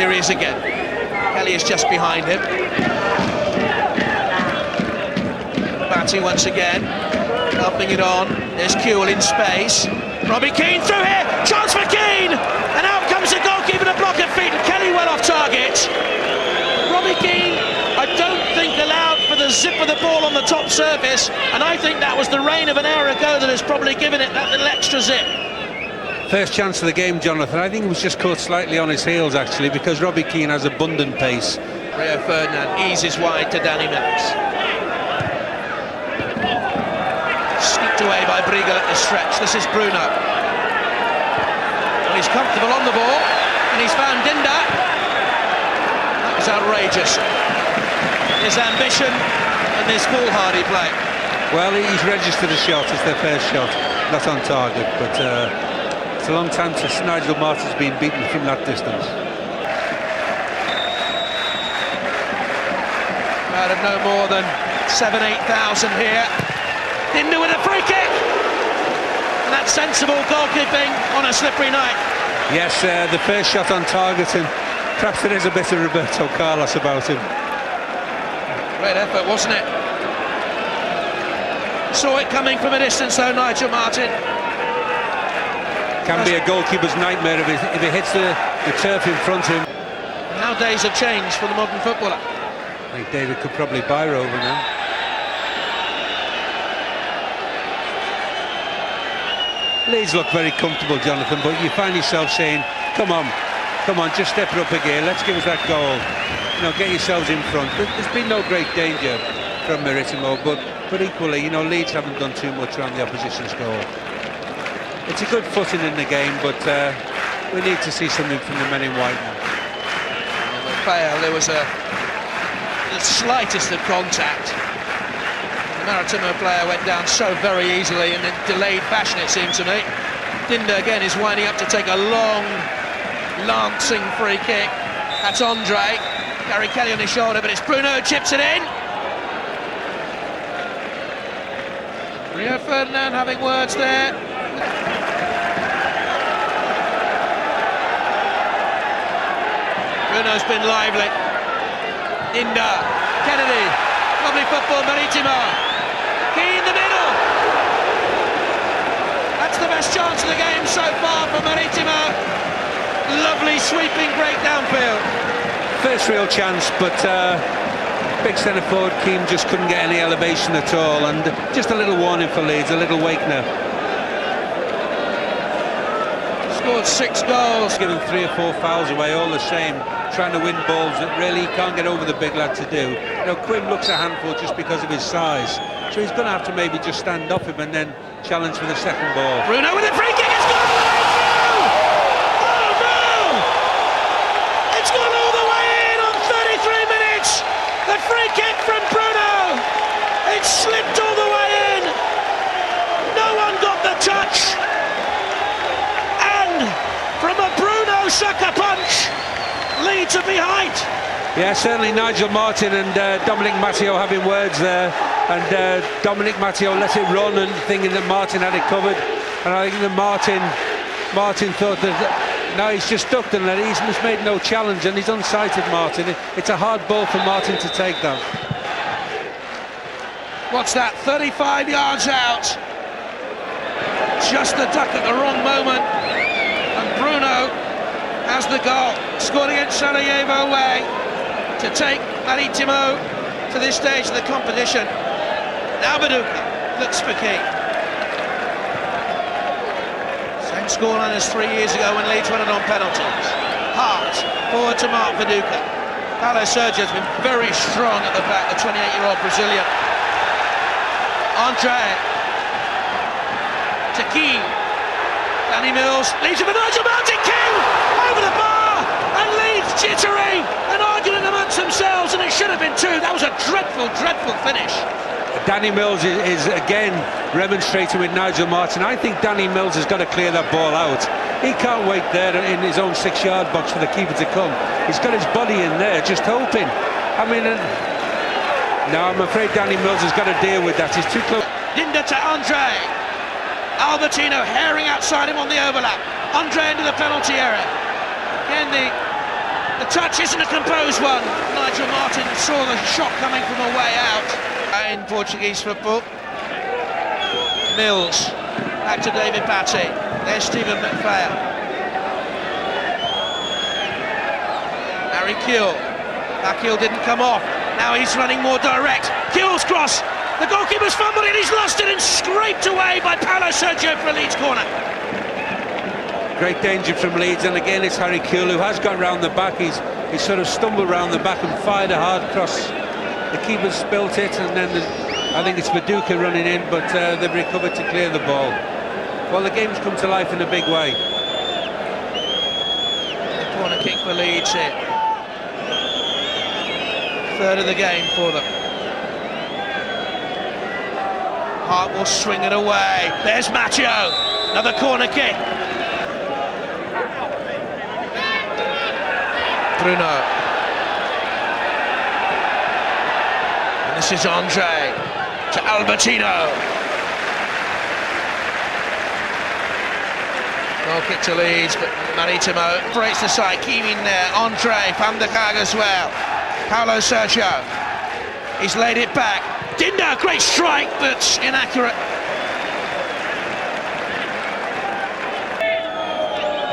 Here he is again. Kelly is just behind him. Batty once again, helping it on. There's Kewell in space. Robbie Keane through here, chance for Keane! And out comes the goalkeeper to block her feet, and Kelly well off target. Robbie Keane, I don't think allowed for the zip of the ball on the top surface, and I think that was the rain of an hour ago that has probably given it that little extra zip. First chance of the game, Jonathan. I think he was just caught slightly on his heels, actually, because Robbie Keane has abundant pace. Rio Ferdinand eases wide to Danny Mills. Sneaked away by Briegel at the stretch. This is Bruno. Well, he's comfortable on the ball, and he's found Dinda. That was outrageous. His ambition and this foolhardy play. Well, he's registered a shot. It's their first shot, not on target, but it's a long time since Nigel Martin's been beaten from that distance. Crowd of no more than 7,000-8,000 here. Dinda with a free kick, and that's sensible goalkeeping on a slippery night. Yes, the first shot on target, and perhaps there is a bit of Roberto Carlos about him. Great effort, wasn't it? Saw it coming from a distance though, Nigel Martin. Can be a goalkeeper's nightmare if he hits the turf in front of him. How days have changed for the modern footballer. I think David could probably buy Rover now. Leeds look very comfortable, Jonathan, but you find yourself saying, come on, just step it up a gear, let's give us that goal. You know, get yourselves in front. There's been no great danger from Marítimo, but equally, you know, Leeds haven't done too much around the opposition's goal. It's a good footing in the game, but we need to see something from the men in white now. There was the slightest of contact. The Marítimo player went down so very easily and in delayed fashion, it seemed to me. Dinda again is winding up to take a long, lancing free kick. That's Andre. Gary Kelly on his shoulder, but it's Bruno who chips it in. Rio Ferdinand having words there. Bruno's been lively. Dinda, Kennedy, lovely football, Marítimo. Key in the middle. That's the best chance of the game so far for Marítimo. Lovely sweeping break downfield. First real chance, but big centre forward Keane just couldn't get any elevation at all, and just a little warning for Leeds, a little wakener. Scored 6 goals. Giving 3 or 4 fouls away all the same, trying to win balls that really he can't get over the big lad to do. You know, Quinn looks a handful just because of his size, so he's going to have to maybe just stand off him and then challenge for the second ball. Bruno with a free kick, it's gone all the way through! Oh no! It's gone all the way in on 33 minutes! The free kick from Bruno! It slipped all the way in! No one got the touch! And from a Bruno sucker punch, Leeds are behind. Yeah, certainly Nigel Martin and Dominic Matteo having words there, and Dominic Matteo let it run and thinking that Martin had it covered, and I think that Martin thought that now he's just ducked and he's made no challenge, and he's unsighted Martin. It's a hard ball for Martin to take that. What's that, 35 yards out? Just the duck at the wrong moment, and Bruno has the goal, scored against Sarajevo away to take Marítimo to this stage of the competition. Now Viduka looks for Keane. Same scoreline as 3 years ago when Leeds won it on penalties. Hart, forward to Mark Viduka. Paulo Sergio has been very strong at the back, the 28-year-old Brazilian. Andre to Keane. Danny Mills leads him for Nigel Martin. King over the bar, and Leeds jittery and arguing amongst themselves, and it should have been 2. That was a dreadful, dreadful finish. Danny Mills is again remonstrating with Nigel Martin. I think Danny Mills has got to clear that ball out. He can't wait there in his own 6-yard box for the keeper to come. He's got his body in there, just hoping. I mean, no, I'm afraid Danny Mills has got to deal with that. He's too close. Dinda to Andre. Albertino herring outside him on the overlap. Andre into the penalty area. Again, the The touch isn't a composed one. Nigel Martin saw the shot coming from a way out. In Portuguese football. Mills, back to David Batty. There's Stephen McPhail. Harry Kewell. Kewell didn't come off. Now he's running more direct. Kewell's cross. The goalkeeper's fumbled it. He's lost it and scraped away by Paulo Sergio for a Leeds corner. Great danger from Leeds, and again it's Harry Kewell who has got round the back. He's sort of stumbled round the back and fired a hard cross. The keeper's spilt it, and then I think it's Viduka running in, but they've recovered to clear the ball. Well, the game's come to life in a big way. The corner kick for Leeds here. Third of the game for them. Hart will swing it away. There's Matteo. Another corner kick. Bruno. And this is Andre to Albertino. Goal kick to Leeds, but Marítimo breaks the side. Keane in there. Andre, Van der Gaag as well. Paulo Sergio. He's laid it back. Dinda, great strike, but inaccurate.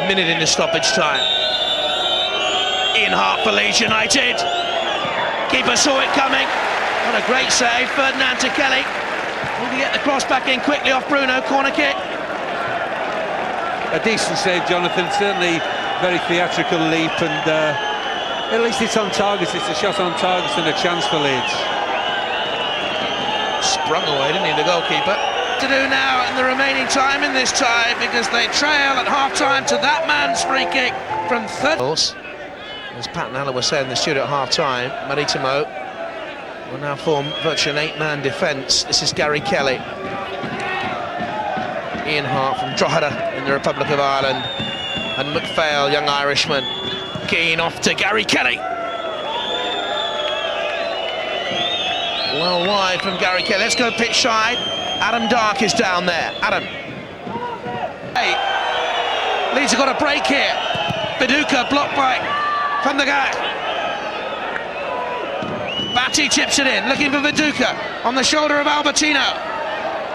Minute in the stoppage time. Ian Hart for Leeds United. Keeper saw it coming. What a great save. Fernandes to Kelly. Will he get the cross back in quickly off Bruno? Corner kick. A decent save, Jonathan. Certainly very theatrical leap, and at least it's on target. It's a shot on target and a chance for Leeds. Sprung away, didn't he, the goalkeeper? To do now in the remaining time in this tie, because they trail at half-time to that man's free kick from third. As Pat and Alan were saying in the studio at half-time, Marítimo will now form virtually an 8-man defence. This is Gary Kelly. Ian Hart from Drogheda in the Republic of Ireland, and McPhail, young Irishman. Keane off to Gary Kelly. Well wide from Gary Kelly. Let's go pitch side. Adam Dark is down there. Adam. Hey, Leeds have got a break here. Viduka blocked by Van der Gaag. Batty chips it in, looking for Viduka on the shoulder of Albertino.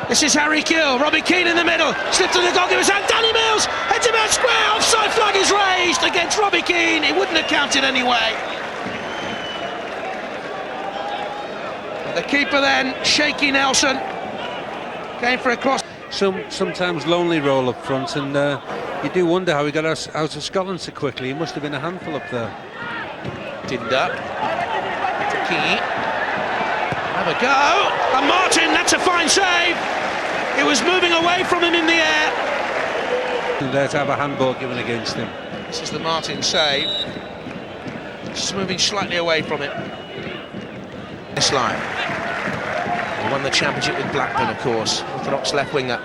This is Harry Kewell. Robbie Keane in the middle. Slipped on the goalkeeper's hand. Danny Mills heads him out square. Offside flag is raised against Robbie Keane. It wouldn't have counted anyway. The keeper then, Shaky Nelson, came for a cross. Sometimes lonely role up front, and you do wonder how he got out of Scotland so quickly. He must have been a handful up there. Dinda to Keane. Have a go. And Martin, that's a fine save. It was moving away from him in the air. And there to have a handball given against him. This is the Martin save. Just moving slightly away from it. This line. He won the championship with Blackburn, of course. Orthodox left winger.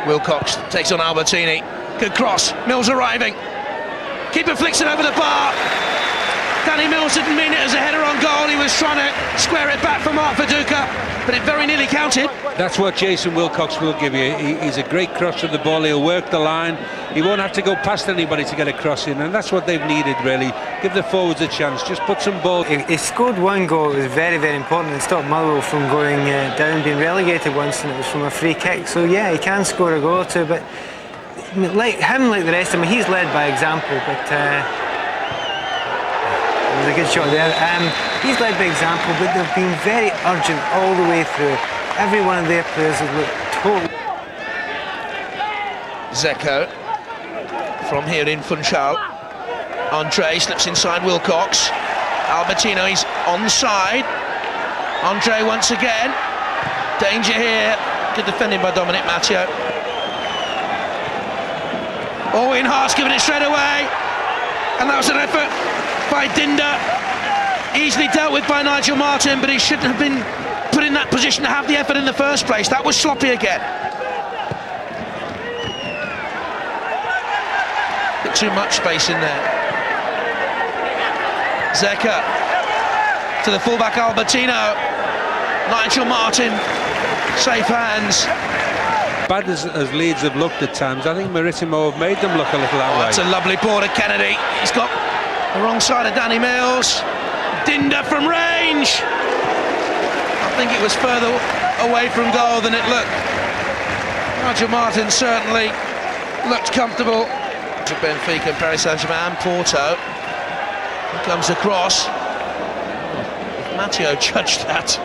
Wilcox takes on Albertini. Good cross. Mills arriving. Keeper flicks it over the bar. Danny Mills didn't mean it as a header on goal. He was trying to square it back for Mark Viduka, but it very nearly counted. That's what Jason Wilcox will give you. He's a great crosser of the ball. He'll work the line. He won't have to go past anybody to get a cross in, and that's what they've needed, really. Give the forwards a chance. Just put some ball. He scored one goal. It was very, very important. It stopped Motherwell from going down, being relegated once, and it was from a free kick. So yeah, he can score a goal or two, but like the rest of him, he's led by example. But it was a good shot there. He's led by example, but they've been very urgent all the way through. Every one of their players has looked totally. Zeko from here in Funchal. Andre slips inside Wilcox. Albertino, he's onside. Andre once again. Danger here. Good defending by Dominic Matteo. Ian Hart's given it straight away. And that was an effort by Dinda. Easily dealt with by Nigel Martin, but he shouldn't have been put in that position to have the effort in the first place. That was sloppy again. Bit too much space in there. Zeka to the fullback Albertino. Nigel Martin, safe hands. Bad as Leeds have looked at times, I think Marítimo have made them look a little that way. That's a lovely ball to Kennedy. He's got the wrong side of Danny Mills. Dinder from range. I think it was further away from goal than it looked. Nigel Martin certainly looked comfortable. Benfica, Paris Saint-Germain, Porto. Comes across. Matteo judged that.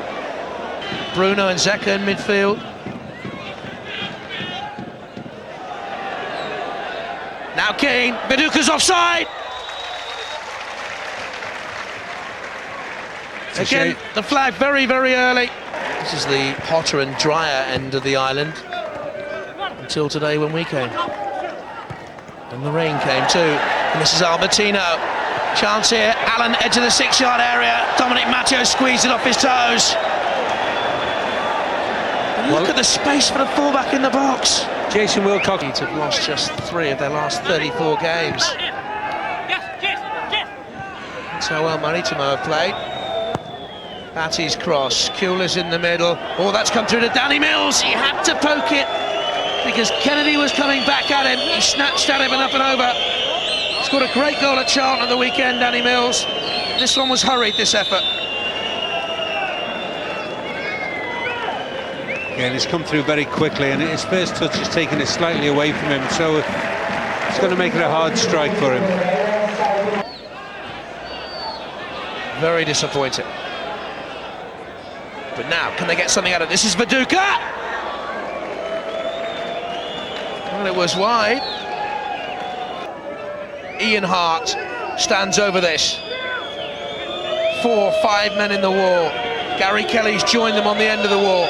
Bruno and Zeka in midfield. Now Kane, Viduka's offside. Again, the flag very, very early. This is the hotter and drier end of the island until today when we came. And the rain came too. And this is Albertino. Chance here, Allen, edge of the 6-yard area. Dominic Matteo squeezed it off his toes. And look at the space for the fullback in the box. Jason Wilcox have lost just 3 of their last 34 games. That's how well Marítimo have played. Batty's cross, Kuhler's in the middle. Oh, that's come through to Danny Mills. He had to poke it because Kennedy was coming back at him. He snatched at him and up and over. Scored a great goal at Charlton at the weekend, Danny Mills. This one was hurried, this effort. Yeah, he's come through very quickly, and his first touch is taking it slightly away from him, so it's going to make it a hard strike for him. Very disappointing. But now, can they get something out of this? This is Viduka! Well, it was wide. Ian Hart stands over this. 4, 5 men in the wall. Gary Kelly's joined them on the end of the wall.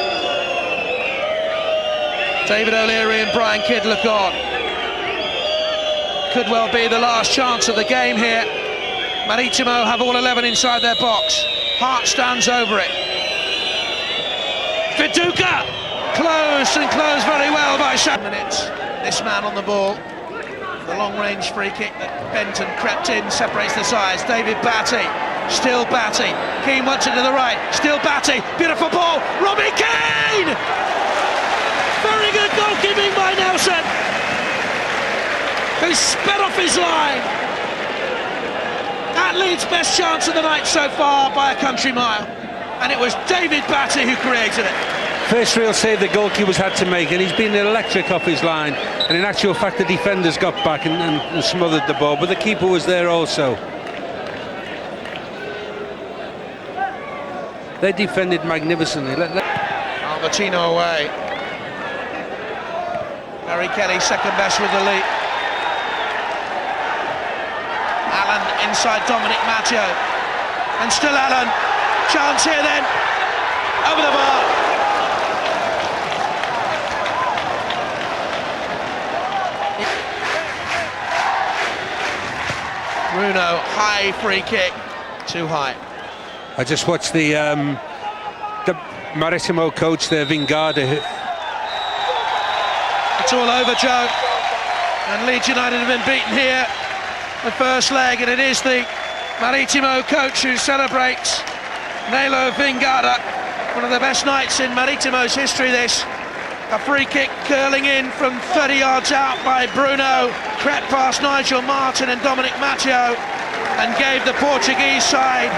David O'Leary and Brian Kidd look on. Could well be the last chance of the game here. Marítimo have all 11 inside their box. Hart stands over it. Viduka! Closed and closed very well by 7 minutes. This man on the ball. The long-range free kick that bent and crept in separates the sides. David Batty, still Batty. Keane wants it to the right, still Batty. Beautiful ball, Robbie Keane! Very good goalkeeping by Nelson, who sped off his line. That Leeds' best chance of the night so far by a country mile. And it was David Batty who created it. First real save the goalkeeper's had to make, and he's been electric off his line. And in actual fact, the defenders got back and smothered the ball, but the keeper was there also. They defended magnificently. Albertino away. Gary Kelly second best with the lead. Allen inside Dominic Matteo. And still Allen. Chance here then. Over the bar. Bruno, high free kick, too high. I just watched the Marítimo coach there, Vingada. It's all over, Joe. And Leeds United have been beaten here, the first leg, and it is the Marítimo coach who celebrates. Nelo Vingada, one of the best nights in Marítimo's history this. A free kick curling in from 30 yards out by Bruno, crept past Nigel Martin and Dominic Matteo and gave the Portuguese side